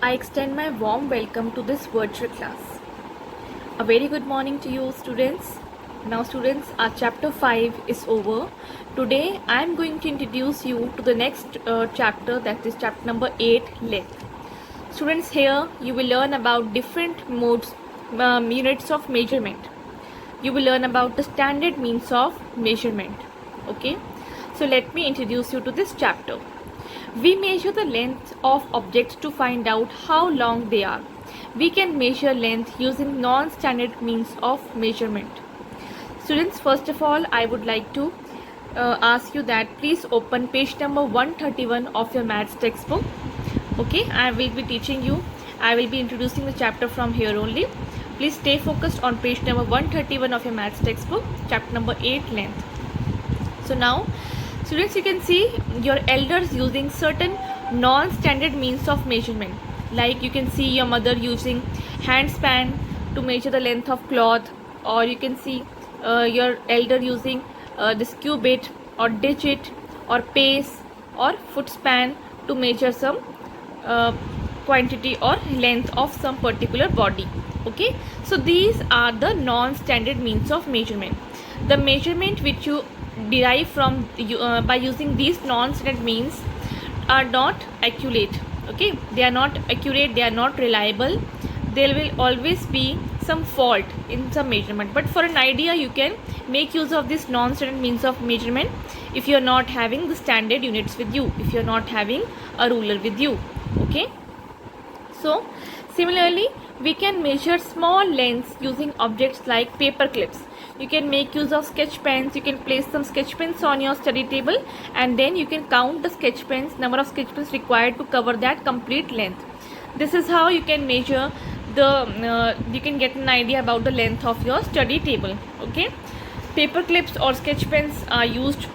I extend my warm welcome to this virtual class. A very good morning to you students. Now students, our chapter 5 is over. Today I am going to introduce you to the next chapter, that is chapter number 8, length. Students, here you will learn about different modes, units of measurement. You will learn about the standard means of measurement. Okay, so let me introduce you to this chapter. We measure the length of objects to find out how long they are. We can measure length using non-standard means of measurement. Students, first of all, I would like to ask you that please open page number 131 of your maths textbook. Okay, I will be teaching you. I will be introducing the chapter from here only. Please stay focused on page number 131 of your maths textbook, chapter number 8, length. So now, students, you can see your elders using certain non-standard means of measurement. Like you can see your mother using hand span to measure the length of cloth, or you can see your elder using this cubit or digit or pace or foot span to measure some quantity or length of some particular body. Okay, so these are the non-standard means of measurement. The measurement which you derive from by using these non-standard means are not accurate. Okay, they are not accurate, they are not reliable. There will always be some fault in some measurement, but for an idea you can make use of this non-standard means of measurement if you are not having the standard units with you, if you are not having a ruler with you. Okay, so similarly we can measure small lengths using objects like paper clips. You can make use of sketch pens. You can place some sketch pens on your study table, and then you can count the sketch pens, number of sketch pens required to cover that complete length. This is how you can measure the you can get an idea about the length of your study table. Okay, paper clips or sketch pens are used,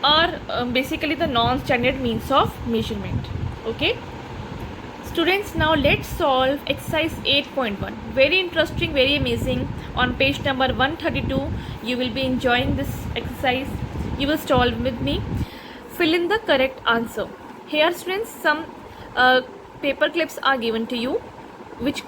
are basically the non-standard means of measurement. Okay, students, now let's solve exercise 8.1. Very interesting, very amazing. On page number 132 you will be enjoying this exercise. You will solve with me. Fill in the correct answer. Here students, some paper clips are given to you, which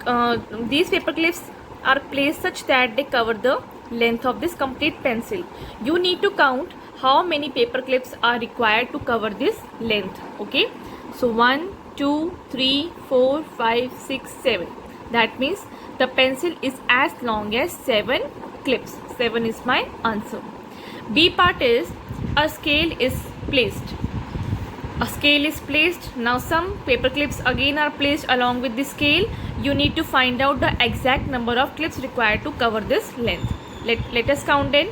these paper clips are placed such that they cover the length of this complete pencil. You need to count how many paper clips are required to cover this length. Okay, so 1 2 3 4 5 6 7. That means the pencil is as long as 7 clips. 7 is my answer. B part is a scale is placed. A scale is placed. Now some paper clips again are placed along with the scale. You need to find out the exact number of clips required to cover this length. Let us count in.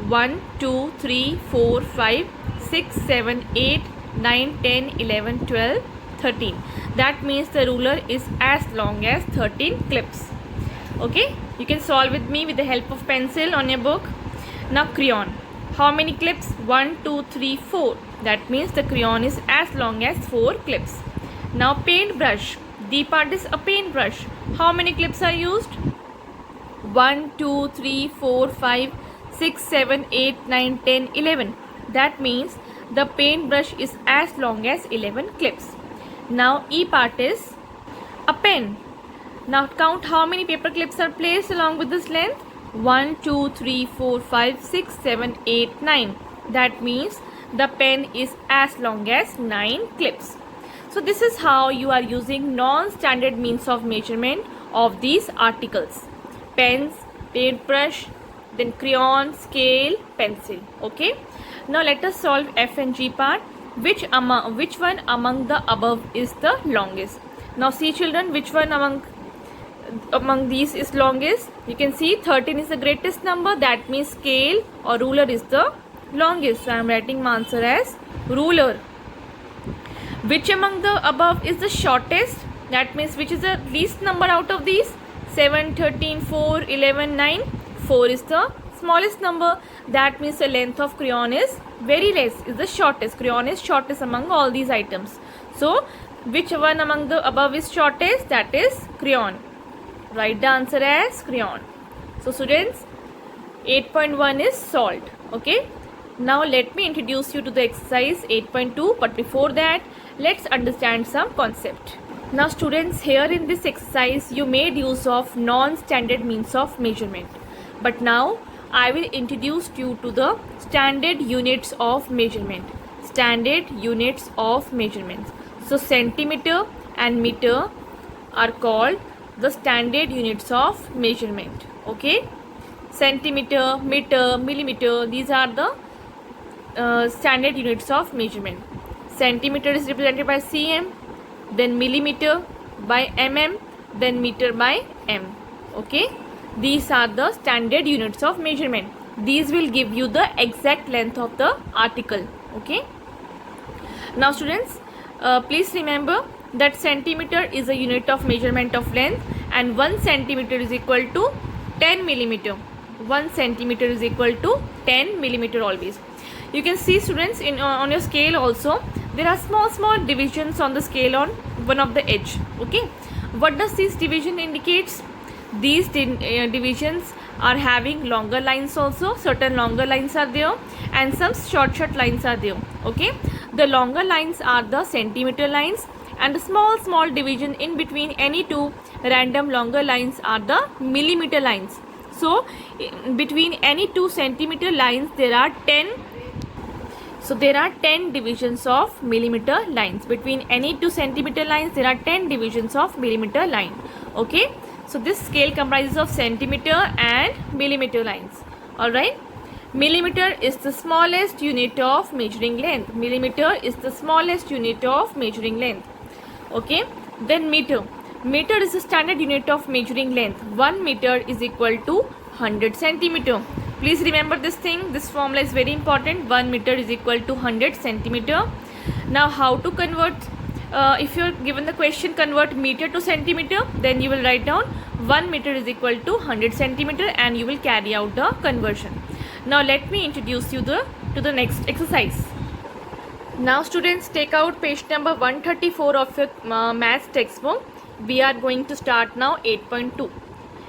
1 2 3 4 5 6 7 8 9 10 11 12 13. That means the ruler is as long as 13 clips. Okay, you can solve with me with the help of pencil on your book. Now crayon, how many clips? 1 2 3 4. That means the crayon is as long as 4 clips. Now paintbrush, D part is a paintbrush. How many clips are used? 1 2 3 4 5 6 7 8 9 10 11. That means the paintbrush is as long as 11 clips. Now E part is a pen. Now count how many paper clips are placed along with this length. 1 2 3 4 5 6 7 8 9. That means the pen is as long as 9 clips. So this is how you are using non-standard means of measurement of these articles: pens, paintbrush, then crayon, scale, pencil. Okay, now let us solve F and G part. Which one among the above is the longest? Now see children, which one among these is longest? You can see 13 is the greatest number. That means scale or ruler is the longest. So I am writing my answer as ruler. Which among the above is the shortest? That means which is the least number out of these? 7 13 4 11 9. 4 is the smallest number. That means the length of crayon is very less, is the shortest. Crayon is shortest among all these items. So which one among the above is shortest? That is crayon. Write the answer as crayon. So students, 8.1 is solved. Okay, now let me introduce you to the exercise 8.2, but before that let's understand some concept. Now students, here in this exercise you made use of non-standard means of measurement. But now I will introduce you to the standard units of measurement. Standard units of measurements. So centimeter and meter are called the standard units of measurement. Okay? Centimeter, meter, millimeter, these are the standard units of measurement. Centimeter is represented by cm, then millimeter by mm, then meter by m. Okay, these are the standard units of measurement. These will give you the exact length of the article. Okay, now students, please remember that centimeter is a unit of measurement of length, and 1 centimeter is equal to 10 millimeter. 1 centimeter is equal to 10 millimeter always. You can see students, in on your scale also there are small divisions on the scale on one of the edge. Okay, what does this division indicates? These divisions are having longer lines also. Certain longer lines are there and some short lines are there. Okay, the longer lines are the centimeter lines, and the small division in between any two random longer lines are the millimeter lines. So between any two centimeter lines there are 10. So there are 10 divisions of millimeter lines. Between any two centimeter lines there are 10 divisions of millimeter line. Okay, so this scale comprises of centimeter and millimeter lines. Alright, millimeter is the smallest unit of measuring length. Millimeter is the smallest unit of measuring length. Okay, then meter. Meter is the standard unit of measuring length. 1 meter is equal to 100 centimeter. Please remember this thing. This formula is very important. 1 meter is equal to 100 centimeter. Now how to convert? If you are given the question, convert meter to centimeter, then you will write down 1 meter is equal to 100 centimeter and you will carry out the conversion. Now let me introduce you to the next exercise. Now students, take out page number 134 of your maths textbook. We are going to start now 8.2.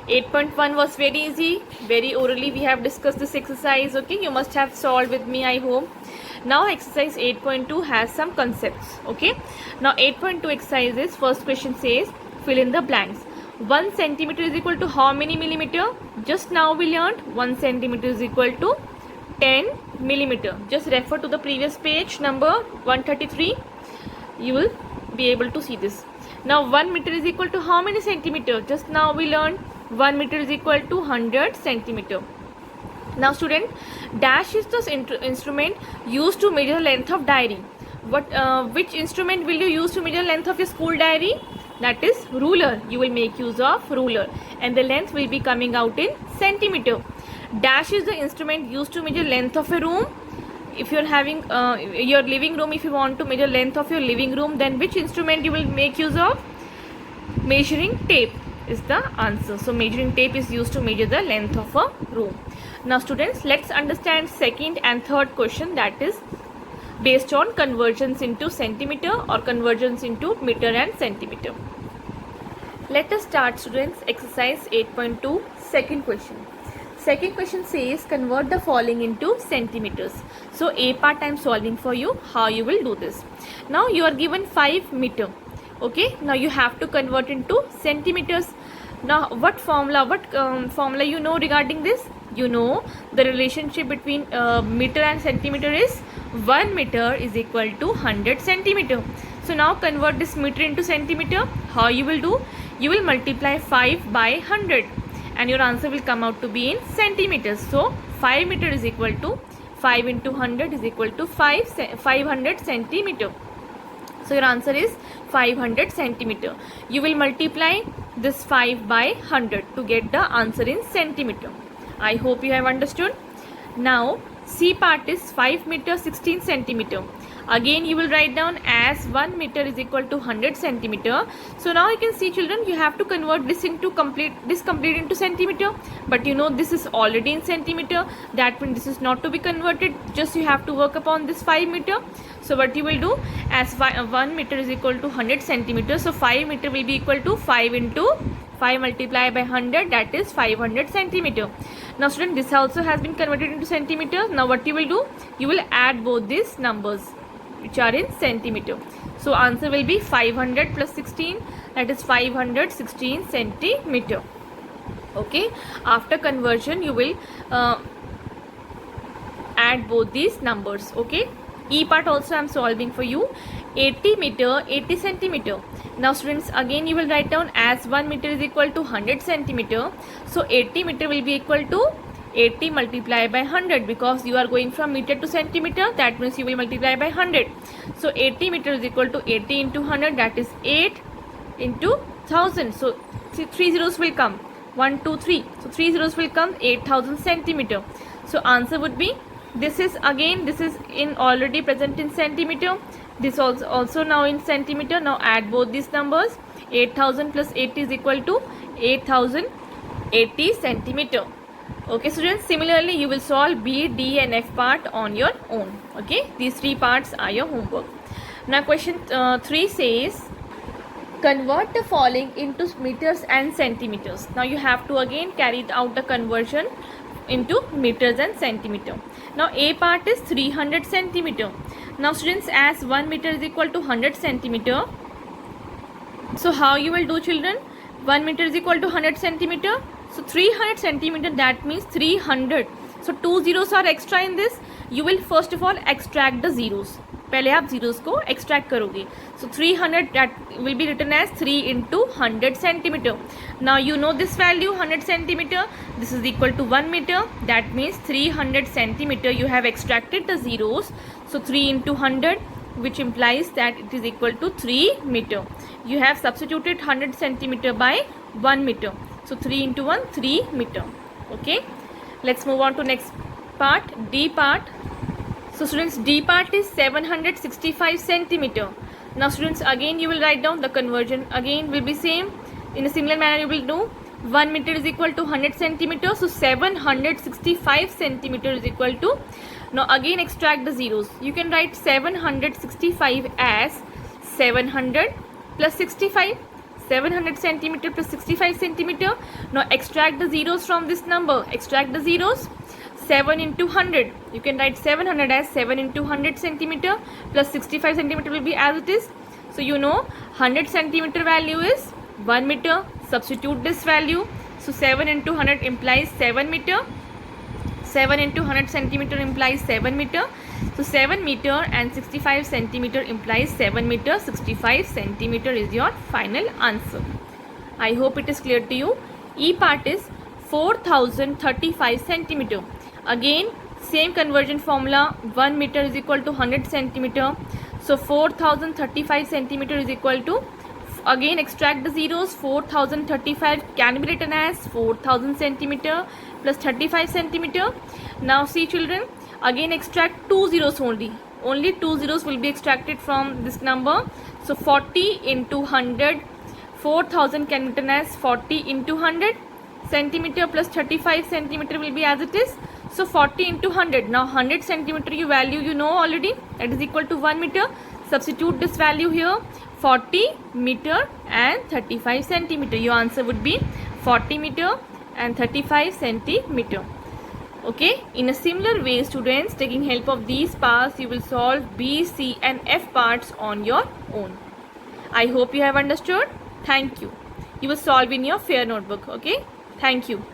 8.1 was very easy, very orally we have discussed this exercise. Okay, you must have solved with me, I hope. Now exercise 8.2 has some concepts. Okay, now 8.2 exercises, first question says fill in the blanks. 1 centimeter is equal to how many millimeter? Just now we learned 1 centimeter is equal to 10 millimeter. Just refer to the previous page number 133. You will be able to see this. Now 1 meter is equal to how many centimeter? Just now we learned 1 meter is equal to 100 centimeter. Now student, dash is the instrument used to measure length of diary. Which instrument will you use to measure length of your school diary? That is ruler. You will make use of ruler and the length will be coming out in centimeter. Dash is the instrument used to measure length of a room. If you are having your living room, if you want to measure length of your living room, then which instrument you will make use of? Measuring tape is the answer. So measuring tape is used to measure the length of a room. Now students, let's understand second and third question, that is based on conversions into centimeter or conversions into meter and centimeter. Let us start students exercise 8.2 second question. Second question says convert the following into centimeters. So A part I am solving for you. How you will do this? Now you are given 5 meter. Okay, now you have to convert into centimeters. Now what formula you know regarding this? You know the relationship between meter and centimeter is 1 meter is equal to 100 centimeter. So now convert this meter into centimeter. How you will do? You will multiply 5 by 100 and your answer will come out to be in centimeters. So 5 meter is equal to 5 into 100 is equal to 500 centimeter. So your answer is 500 centimeter. You will multiply this 5 by 100 to get the answer in centimeter. I hope you have understood. Now C part is 5 meter 16 centimeter. Again you will write down as 1 meter is equal to 100 centimeter. So now you can see children, you have to convert this into complete into centimeter, but you know this is already in centimeter. That means this is not to be converted, just you have to work upon this 5 meter. So what you will do, as 1 meter is equal to 100 centimeters, so 5 meter will be equal to 5 into 5 multiplied by 100, that is 500 centimeter. Now student, this also has been converted into centimeter. Now what you will do, you will add both these numbers which are in centimeter. So answer will be 500 plus 16, that is 516 centimeter. Okay, after conversion you will add both these numbers. Okay, E part also I am solving for you. 80 meter, 80 centimeter. Now students, again you will write down, as 1 meter is equal to 100 centimeter, so 80 meter will be equal to 80 multiplied by 100, because you are going from meter to centimeter, that means you will multiply by 100. So 80 meter is equal to 80 into 100, that is 8 into 1000. So 3 zeros will come, 1 2 3, so 3 zeros will come, 8000 centimeter. So answer would be, this is in already present in centimeter, this also now in centimeter. Now add both these numbers, 8000 plus 80 is equal to 8080 centimeter. Okay students, similarly you will solve B, D and F part on your own. Okay, these three parts are your homework. Now question 3 says, convert the following into meters and centimeters. Now you have to again carry out the conversion into meters and centimeter. Now A part is 300 centimeter. Now students, as 1 meter is equal to 100 centimeter, so how you will do children? 1 meter is equal to 100 centimeter, so 300 centimeter, that means 300. So 2 zeros are extra in this. You will first of all extract the zeros. पहले आप zeros को extract करोगे. So 300, that will be written as 3 into 100 centimeter. Now you know this value 100 centimeter. This is equal to 1 meter. That means 300 centimeter. You have extracted the zeros. So 3 into 100, which implies that it is equal to 3 meter. You have substituted 100 centimeter by 1 meter. So 3 into 1, 3 meter. Okay. Let's move on to next part, D part. So students, D part is 765 centimeter. Now students, again you will write down the conversion. Again will be same. In a similar manner you will do. 1 meter is equal to 100 centimeter. So 765 centimeter is equal to. Now again extract the zeros. You can write 765 as 700 plus 65. 700 centimeter plus 65 centimeter. Now extract the zeros from this number. Extract the zeros. 7 into 100. You can write 700 as 7 into 100 centimeter plus 65 centimeter will be as it is. So you know 100 centimeter value is 1 meter. Substitute this value. So 7 into 100 implies 7 meter. 7 into 100 centimeter implies 7 meter. So 7 meter and 65 centimeter implies 7 meter. 65 centimeter is your final answer. I hope it is clear to you. E part is 4035 centimeter. Again same conversion formula, 1 meter is equal to 100 centimeter. So 4035 centimeter is equal to, again extract the zeros. 4035 can be written as 4000 centimeter plus 35 centimeter. Now see children, again extract 2 zeros only. Only 2 zeros will be extracted from this number. So 40 into 100, 4000 can be written as 40 into 100 centimeter plus 35 centimeter will be as it is. So 40 into 100. Now 100 centimeter you value you know already, that is equal to 1 meter. Substitute this value here, 40 meter and 35 centimeter. Your answer would be 40 meter and 35 centimeter. Okay, in a similar way students, taking help of these parts you will solve B, C and F parts on your own. I hope you have understood. Thank you. You will solve in your fair notebook. Okay, thank you.